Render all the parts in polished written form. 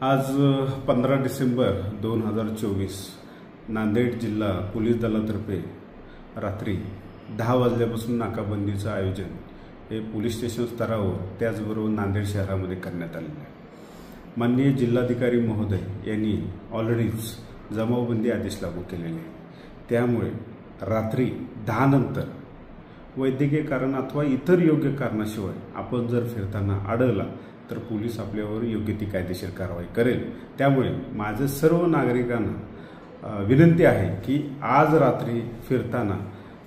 आज 15 डिसेंबर 2024 नांदेड जिल्हा पोलीस दलातर्फे रात्री 10 वाजल्यापासून नाकाबंदीचं आयोजन हे पोलीस स्टेशन स्तरावर त्याचबरोबर नांदेड शहरामध्ये करण्यात आलेलं आहे। माननीय जिल्हाधिकारी महोदय यांनी ऑलरेडीच जमावबंदी आदेश लागू केलेले आहे। त्यामुळे रात्री 10 नंतर वैद्यकीय कारण अथवा इतर योग्य कारणाशिवाय आपण जर फिरताना आढळला तर पोलीस आपल्यावर योग्य ती कायदेशीर कारवाई करेल। त्यामुळे माझे सर्व नागरिकांना विनंती आहे की आज रात्री फिरताना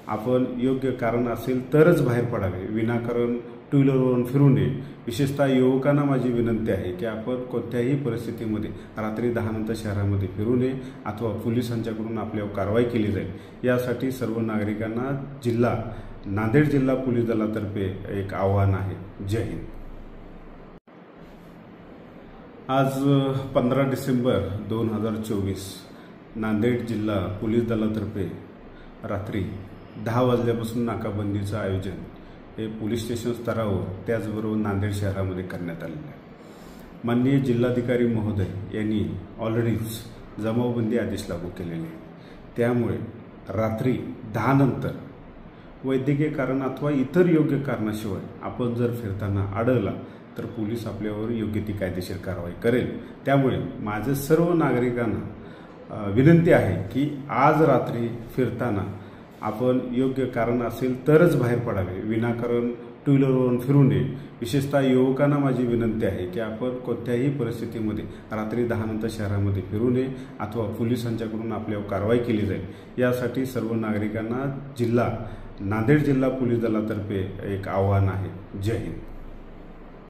आपण योग्य कारण असेल तरच बाहेर पडावे, विनाकारण टू व्हीलरवरून फिरू नये। विशेषतः युवकांना माझी विनंती आहे की आपण कोणत्याही परिस्थितीमध्ये रात्री 10 नंतर शहरामध्ये फिरू नये अथवा पोलिसांच्याकडून आपल्यावर कारवाई केली जाईल। यासाठी सर्व नागरिकांना नांदेड जिल्हा पोलीस दलातर्फे एक आव्हान आहे। जय हिंद। आज 15 डिसेंबर 2024 नांदेड जिल्हा पोलीस दलातर्फे रात्री 10 वाजल्यापासून नाकाबंदीचं आयोजन हे पोलीस स्टेशन स्तरावर त्याचबरोबर नांदेड शहरामध्ये करण्यात आलेलं आहे। माननीय जिल्हाधिकारी महोदय यांनी ऑलरेडीच जमावबंदी आदेश लागू केलेले आहे। त्यामुळे रात्री 10 नंतर वैद्यकीय कारण अथवा इतर योग्य कारणाशिवाय आपण जर फिरताना आढळला तर पोलीस आपल्यावर योग्य ती कायदेशीर कारवाई करेल। त्यामुळे माझे सर्व नागरिकांना विनंती आहे की आज रात्री फिरताना आपण योग्य कारण असेल तरच बाहेर पडावे, विनाकारण टू व्हीलरवरून फिरू नये। विशेषतः युवकांना माझी विनंती आहे की आपण कोणत्याही परिस्थितीमध्ये रात्री 10 नंतर शहरामध्ये फिरू नये अथवा पोलिसांच्याकडून आपल्यावर कारवाई केली जाईल। यासाठी सर्व नागरिकांना नांदेड जिल्हा पोलीस दलातर्फे एक आव्हान आहे। जय हिंद।